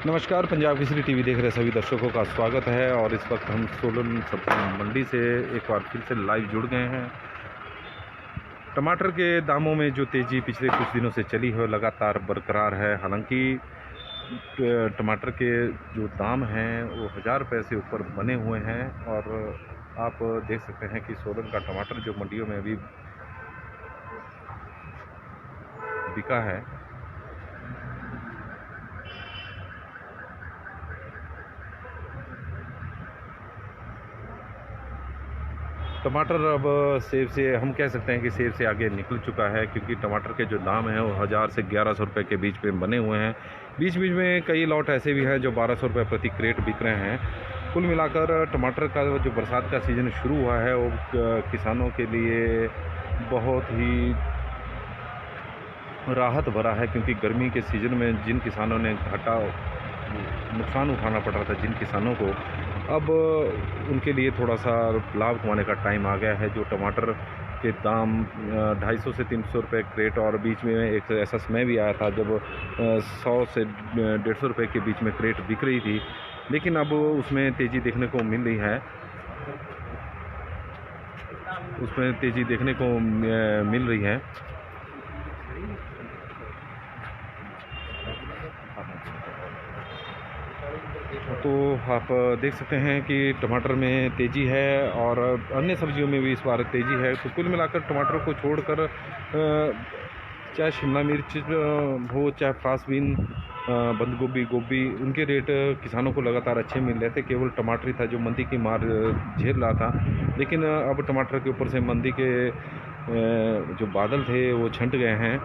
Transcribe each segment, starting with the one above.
नमस्कार, पंजाब केसरी टीवी देख रहे सभी दर्शकों का स्वागत है। और इस वक्त हम सोलन सब्जी मंडी से एक बार फिर से लाइव जुड़ गए हैं। टमाटर के दामों में जो तेज़ी पिछले कुछ दिनों से चली है लगातार बरकरार है। हालांकि टमाटर के जो दाम हैं वो 1000 रुपये से ऊपर बने हुए हैं। और आप देख सकते हैं कि सोलन का टमाटर जो मंडियों में अभी बिका है, टमाटर अब सेब से हम कह सकते हैं कि सेब से आगे निकल चुका है, क्योंकि टमाटर के जो दाम हैं वो 1000 से 1100 रुपये के बीच में बने हुए हैं। बीच बीच में कई लॉट ऐसे भी हैं जो 1200 रुपये प्रति क्रेट बिक रहे हैं। कुल मिलाकर टमाटर का जो बरसात का सीज़न शुरू हुआ है वो किसानों के लिए बहुत ही राहत भरा है, क्योंकि गर्मी के सीज़न में जिन किसानों ने नुकसान उठाना पड़ रहा था जिन किसानों को, अब उनके लिए थोड़ा सा लाभ कमाने का टाइम आ गया है। जो टमाटर के दाम 250 से 300 रुपये क्रेट, और बीच में एक ऐसा समय भी आया था जब 100 से 150 रुपये के बीच में क्रेट बिक रही थी, लेकिन अब उसमें तेज़ी देखने को मिल रही है। उसमें तेज़ी देखने को मिल रही है। तो आप देख सकते हैं कि टमाटर में तेज़ी है और अन्य सब्जियों में भी इस बार तेज़ी है। तो कुल मिलाकर टमाटर को छोड़कर चाहे शिमला मिर्च हो, चाहे फ्रांसबीन, बंद गोभी, गोभी, उनके रेट किसानों को लगातार अच्छे मिल रहे थे। केवल टमाटर ही था जो मंदी की मार झेल रहा था, लेकिन अब टमाटर के ऊपर से मंदी के जो बादल थे वो छंट गए हैं।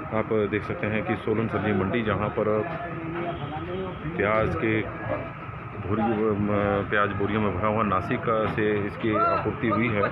आप देख सकते हैं कि सोलन सब्जी मंडी, जहां पर प्याज बोरियों में भरा हुआ नासिक से इसकी आपूर्ति हुई है।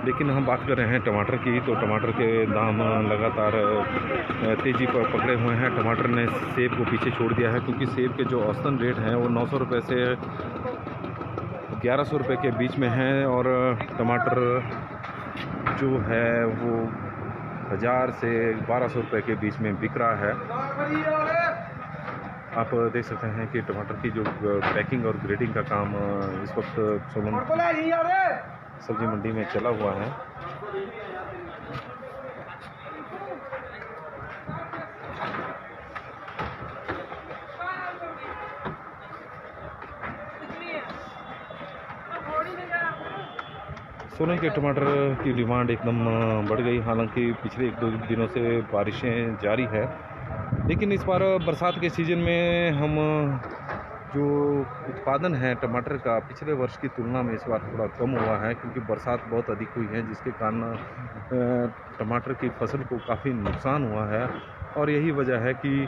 लेकिन हम बात कर रहे हैं टमाटर की, तो टमाटर के दाम लगातार तेज़ी पर पकड़े हुए हैं। टमाटर ने सेब को पीछे छोड़ दिया है, क्योंकि सेब के जो औसतन रेट हैं वो 900 रुपये से 1100 रुपये के बीच में हैं, और टमाटर जो है वो 1000 से 1200 रुपये के बीच में बिक रहा है। आप देख सकते हैं कि टमाटर की जो पैकिंग और ग्रेडिंग का काम इस वक्त सोलन सब्जी मंडी में चला हुआ है। सोलन के टमाटर की डिमांड एकदम बढ़ गई। हालांकि पिछले 1-2 दिनों से बारिशें जारी है, लेकिन इस बार बरसात के सीज़न में हम जो उत्पादन है टमाटर का पिछले वर्ष की तुलना में इस बार थोड़ा कम हुआ है, क्योंकि बरसात बहुत अधिक हुई है, जिसके कारण टमाटर की फसल को काफ़ी नुकसान हुआ है। और यही वजह है कि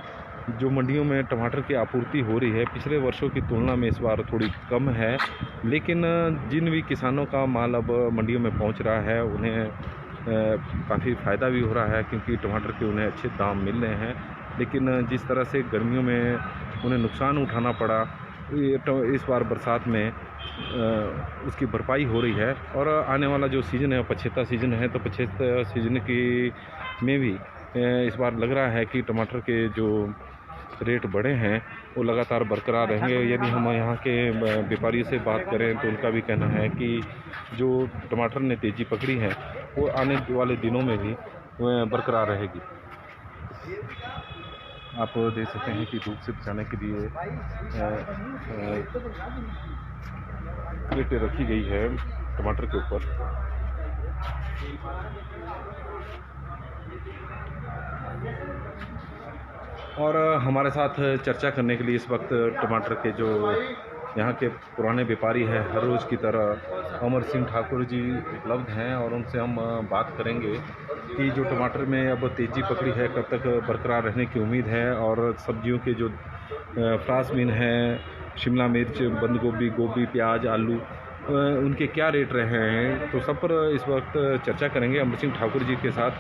जो मंडियों में टमाटर की आपूर्ति हो रही है पिछले वर्षों की तुलना में इस बार थोड़ी कम है। लेकिन जिन भी किसानों का माल अब मंडियों में पहुंच रहा है उन्हें काफ़ी फ़ायदा भी हो रहा है, क्योंकि टमाटर के उन्हें अच्छे दाम मिल रहे हैं। लेकिन जिस तरह से गर्मियों में उन्हें नुकसान उठाना पड़ा, इस बार बरसात में उसकी भरपाई हो रही है। और आने वाला जो सीज़न है पछेता सीज़न है, तो पछेता सीज़न की में भी इस बार लग रहा है कि टमाटर के जो रेट बढ़े हैं वो लगातार बरकरार रहेंगे। यदि हम यहाँ के व्यापारियों से बात करें तो उनका भी कहना है कि जो टमाटर ने तेज़ी पकड़ी है वो आने वाले दिनों में भी बरकरार रहेगी। आप देख सकते हैं कि धूप से बचाने के लिए क्रेटें रखी गई है टमाटर के ऊपर। और हमारे साथ चर्चा करने के लिए इस वक्त टमाटर के जो यहाँ के पुराने व्यापारी हैं, हर रोज़ की तरह अमर सिंह ठाकुर जी उपलब्ध हैं, और उनसे हम बात करेंगे कि जो टमाटर में अब तेज़ी पकड़ी है कब तक बरकरार रहने की उम्मीद है, और सब्जियों के जो फ्रांसबीन हैं, शिमला मिर्च, बंद गोभी, गोभी, प्याज, आलू, उनके क्या रेट रहे हैं। तो सब पर इस वक्त चर्चा करेंगे अमर सिंह ठाकुर जी के साथ।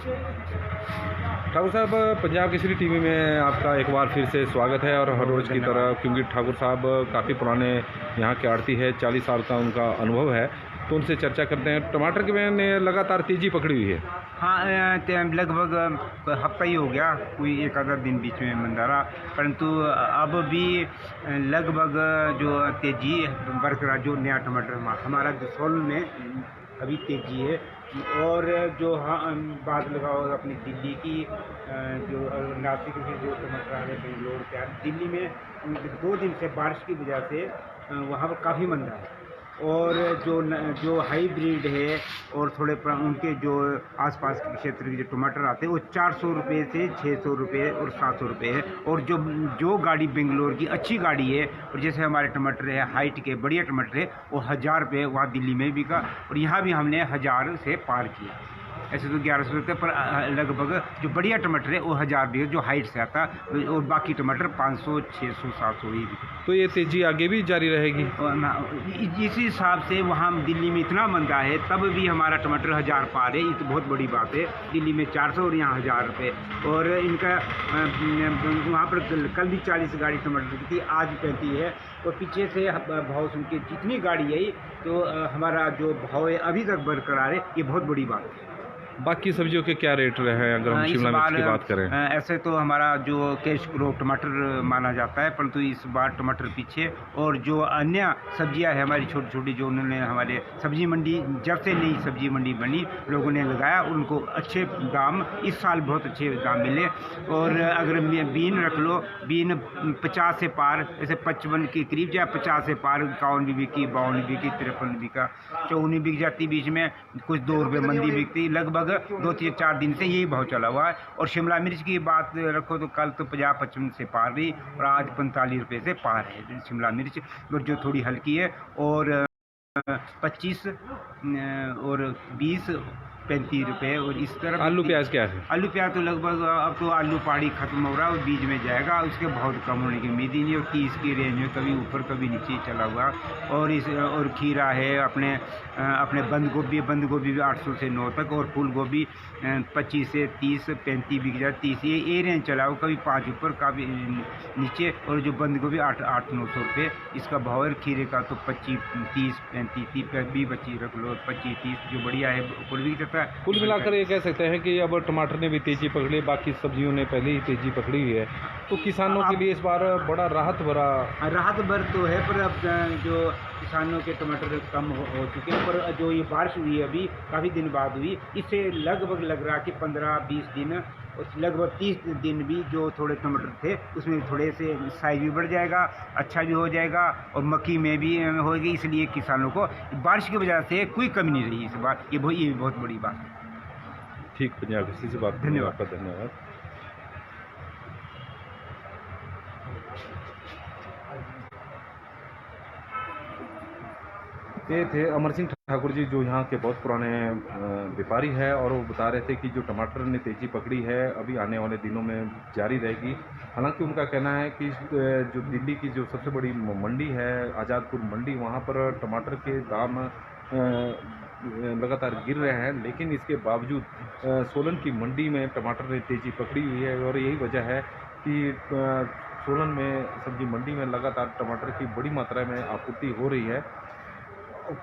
ठाकुर साहब, पंजाब केसरी टीवी में आपका एक बार फिर से स्वागत है। और हर रोज़ की तरह, क्योंकि ठाकुर साहब काफ़ी पुराने यहाँ के आड़ती है, 40 साल का उनका अनुभव है, तो उनसे चर्चा करते हैं। टमाटर की मैंने लगातार तेज़ी पकड़ी हुई है। हाँ, लगभग हफ्ता ही हो गया, कोई एक आधा दिन बीच में मंदा रहा, परंतु अब भी लगभग जो तेज़ी बरकरार, जो नया टमाटर हमारा जो सोलन में अभी तेज़ी है। और जो बात लगाओ अपनी दिल्ली की, जो नासिक से जो टमाटर आ रहे बेंगलोर के, दिल्ली में 2 दिन से बारिश की वजह से वहाँ पर काफ़ी मंदा है। और जो हाईब्रिड है और थोड़े उनके जो आसपास के क्षेत्र के जो टमाटर आते हैं वो 400 रुपये से 600 रुपये और 700 रुपये है। और जो गाड़ी बेंगलोर की अच्छी गाड़ी है, और जैसे हमारे टमाटर है हाइट के बढ़िया टमाटर है, वो 1000 रुपये वहाँ दिल्ली में बिका, और यहाँ भी हमने 1000 से पार किया। ऐसे तो 1100 रुपये पर लगभग जो बढ़िया टमाटर है वो 1000 बिका, जो हाइट से आता, और बाकी टमाटर 500, 600, 700 ही बिका। तो ये तेज़ी आगे भी जारी रहेगी? इसी हिसाब से वहाँ दिल्ली में इतना मंदा है, तब भी हमारा टमाटर 1000 पार है। ये तो बहुत बड़ी बात है। दिल्ली में 400 और यहाँ 1000 रुपये। और इनका वहाँ पर कल भी 40 गाड़ी टमाटर की थी, आज 35 है। और पीछे से भाव सुन के जितनी गाड़ी आई, तो हमारा जो भाव है अभी तक बरकरार है, ये बहुत बड़ी बात है। बाकी सब्जियों के क्या रेट रहे हैं, अगर हम शिमला मिर्च की बात करें? ऐसे तो हमारा जो कैश क्रॉप टमाटर माना जाता है, परंतु इस बार टमाटर पीछे। और जो अन्य सब्जियां हैं हमारी छोटी छोटी, जो उन्होंने हमारे सब्जी मंडी, जब से नई सब्जी मंडी बनी, लोगों ने लगाया, उनको अच्छे दाम, इस साल बहुत अच्छे दाम मिले। और अगर बीन रख लो, बीन 50 से पार, जैसे 55 के करीब या 50 से पार, 51 भी बिकी, 52 बिकी, 53 बिका, 54 बिक जाती, बीच में कुछ 2 रुपये मंदी बिकती। लगभग 2-4 दिन से यही भाव चला हुआ है। और शिमला मिर्च की बात रखो तो कल तो 50-55 से पार रही, और आज 45 रुपये से पार है शिमला मिर्च, और जो थोड़ी हल्की है। और 25 और 20, 35 रुपये। और इस तरह आलू प्याज क्या है? आलू प्याज तो लगभग अब तो आलू पहाड़ी खत्म हो रहा है और बीज में जाएगा, उसके बहुत कम होने की उम्मीद ही नहीं। और 30 की रेंज में कभी ऊपर कभी नीचे चला हुआ। और खीरा है, अपने बंद गोभी भी 800 से 9 तक। और फूल गोभी 25 से 30, 35 बिक जाए, 30 ये रेंज चला हुआ, कभी 5 ऊपर कभी नीचे। और जो बंद गोभी 800-900 रुपये इसका भाव है। खीरे का तो 25, 30, 35, 20, 25 रख लो, 25, 30 जो बढ़िया है ऊपर भी जाता है। कुल मिलाकर ये कह सकते हैं कि अब टमाटर ने भी तेज़ी पकड़ी, बाकी सब्जियों ने पहले ही तेज़ी पकड़ी हुई है, तो किसानों के लिए इस बार बड़ा राहत भर तो है। पर अब जो किसानों के टमाटर कम हो चुके हैं, पर जो ये बारिश हुई है अभी काफ़ी दिन बाद हुई, इससे लगभग लग रहा कि 15-20 दिन, लगभग 30 दिन भी जो थोड़े टमाटर थे उसमें थोड़े से साइज भी बढ़ जाएगा, अच्छा भी हो जाएगा, और मक्की में भी होगी। इसलिए किसानों को बारिश की वजह से कोई कमी नहीं रही इस बार, ये बहुत बड़ी बात है। ठीक, पंजाब किसी से बात, धन्यवाद। आपका धन्यवाद। ये थे अमर सिंह ठाकुर जी, जो यहाँ के बहुत पुराने व्यापारी है, और वो बता रहे थे कि जो टमाटर ने तेज़ी पकड़ी है अभी आने वाले दिनों में जारी रहेगी। हालांकि उनका कहना है कि जो दिल्ली की जो सबसे बड़ी मंडी है, आज़ादपुर मंडी, वहाँ पर टमाटर के दाम लगातार गिर रहे हैं, लेकिन इसके बावजूद सोलन की मंडी में टमाटर ने तेज़ी पकड़ी हुई है। और यही वजह है कि सोलन में सब्जी मंडी में लगातार टमाटर की बड़ी मात्रा में आपूर्ति हो रही है।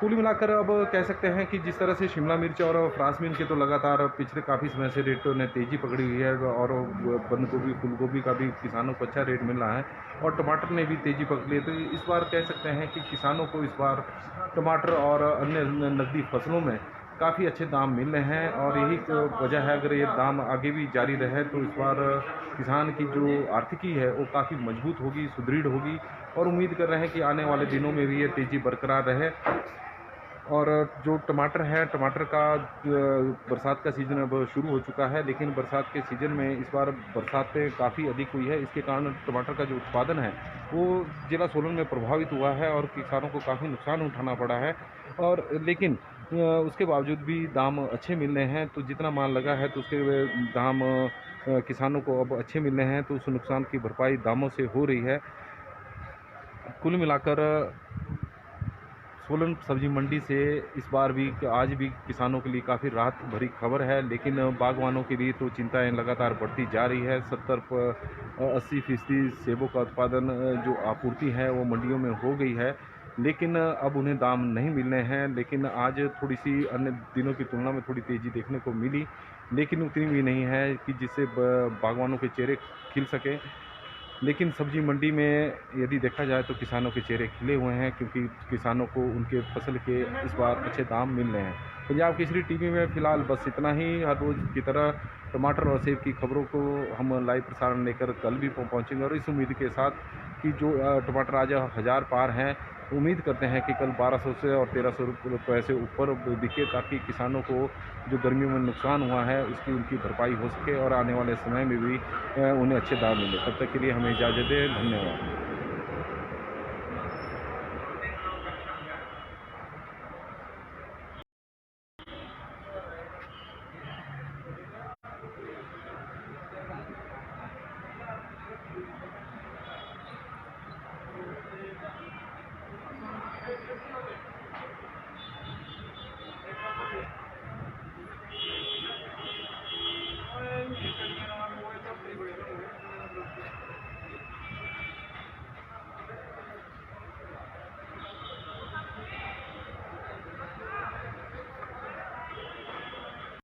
कुल मिलाकर अब कह सकते हैं कि जिस तरह से शिमला मिर्च और फ्रांसबीन के तो लगातार पिछले काफ़ी समय से रेट ने तेज़ी पकड़ी हुई है, और बंद गोभी, फूल गोभी का भी किसानों को अच्छा रेट मिल रहा है, और टमाटर ने भी तेज़ी पकड़ी है। तो इस बार कह सकते हैं कि किसानों को इस बार टमाटर और अन्य नकदी फसलों में काफ़ी अच्छे दाम मिल रहे हैं, और यही तो वजह है। अगर ये दाम आगे भी जारी रहे तो इस बार किसान की जो आर्थिकी है वो काफ़ी मजबूत होगी, सुदृढ़ होगी, और उम्मीद कर रहे हैं कि आने वाले दिनों में भी ये तेज़ी बरकरार रहे। और जो टमाटर है, टमाटर का बरसात का सीज़न अब शुरू हो चुका है, लेकिन बरसात के सीज़न में इस बार बरसातें काफ़ी अधिक हुई है। इसके कारण टमाटर का जो उत्पादन है वो जिला सोलन में प्रभावित हुआ है, और किसानों को काफ़ी नुकसान उठाना पड़ा है। और लेकिन उसके बावजूद भी दाम अच्छे मिल रहे हैं, तो जितना माल लगा है तो उसके दाम किसानों को अब अच्छे मिल रहे हैं, तो उस नुकसान की भरपाई दामों से हो रही है। कुल मिलाकर सोलन सब्जी मंडी से इस बार भी आज भी किसानों के लिए काफ़ी राहत भरी खबर है, लेकिन बागवानों के लिए तो चिंताएं लगातार बढ़ती जा रही है। 70-80% सेबों का उत्पादन जो आपूर्ति है वो मंडियों में हो गई है, लेकिन अब उन्हें दाम नहीं मिल रहे हैं। लेकिन आज थोड़ी सी अन्य दिनों की तुलना में थोड़ी तेज़ी देखने को मिली, लेकिन उतनी भी नहीं है कि जिससे बागवानों के चेहरे खिल सके। लेकिन सब्जी मंडी में यदि देखा जाए तो किसानों के चेहरे खिले हुए हैं, क्योंकि किसानों को उनके फसल के इस बार अच्छे दाम मिल रहे हैं। पंजाब केसरी टीवी में फ़िलहाल बस इतना ही। हर रोज़ की तरह टमाटर और सेब की खबरों को हम लाइव प्रसारण लेकर कल भी पहुंचेंगे, और इस उम्मीद के साथ कि जो टमाटर आज 1000 पार हैं, उम्मीद करते हैं कि कल 1200 से और 1300 रुपये से ऊपर दिखे, ताकि किसानों को जो गर्मियों में नुकसान हुआ है उसकी उनकी भरपाई हो सके और आने वाले समय में भी उन्हें अच्छे दाम मिले। तब तक के लिए हमें इजाज़त दें। धन्यवाद।